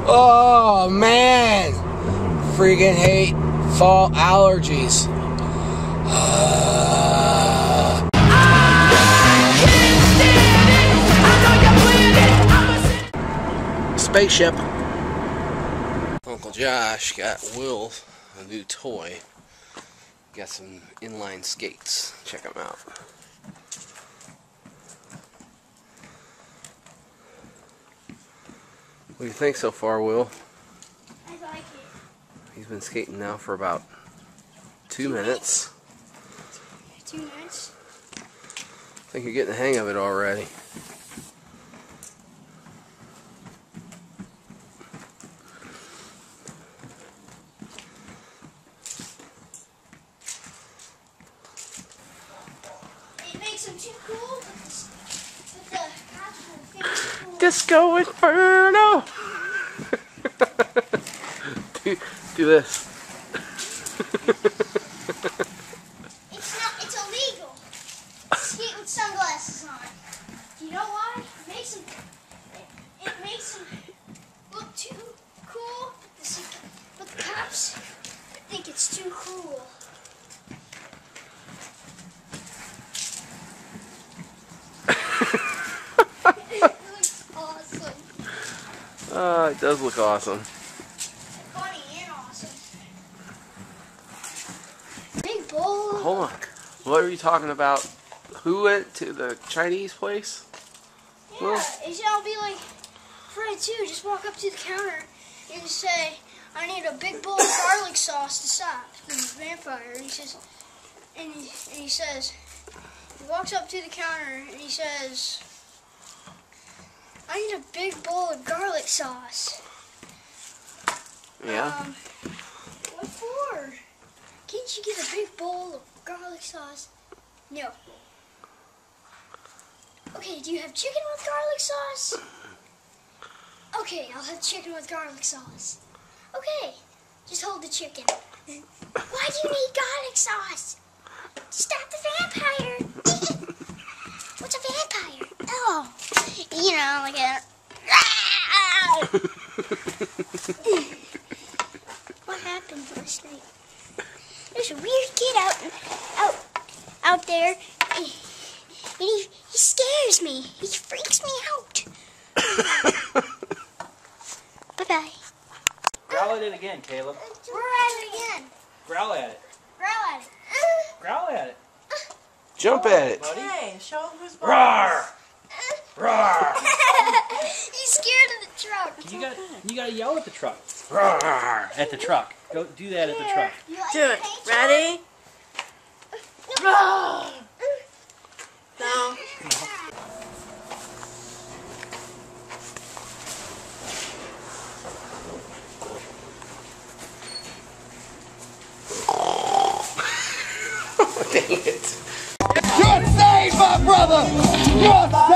Oh man, freaking hate fall allergies. Spaceship. Uncle Josh got Will a new toy. Got some inline skates. Check them out. What do you think so far, Will? I like it. He's been skating now for about 2 minutes. 2 minutes? I think you're getting the hang of it already. It makes them too cool with the actual thing. Disco Inferno! do this. It's illegal. Skate with sunglasses on. Do you know why? It makes them look too cool. But the cops think it's too cool. It looks awesome. It does look awesome. Funny and awesome. Big bowl. Hold on. What are you talking about? Who went to the Chinese place? Yeah, Well, it'll be like Fred too. Just walk up to the counter and say, "I need a big bowl of garlic sauce to stop the vampire." And he says, he says, he walks up to the counter and he says, "I need a big bowl of garlic sauce." yeah. What for? Can't you get a big bowl of garlic sauce? No. Okay, do you have chicken with garlic sauce? Okay, I'll have chicken with garlic sauce. Okay, just hold the chicken. Why do you need garlic sauce? Stop the vampire. What's a vampire? Oh, you know, like a... What happened last night? There's a weird kid out there, and he scares me. He freaks me out. Bye-bye. Growl at it again, Caleb. We're at it again. Growl at it. Growl at it. Growl at it. Jump at it. Buddy. Hey, show him who's boss. Roar! Roar! He's scared of the truck. You gotta yell at the truck. Roar! At the truck. Go do that at the truck. You like Do the it. paint Ready? job? No. Dang it. You're saved, my brother! You're saved!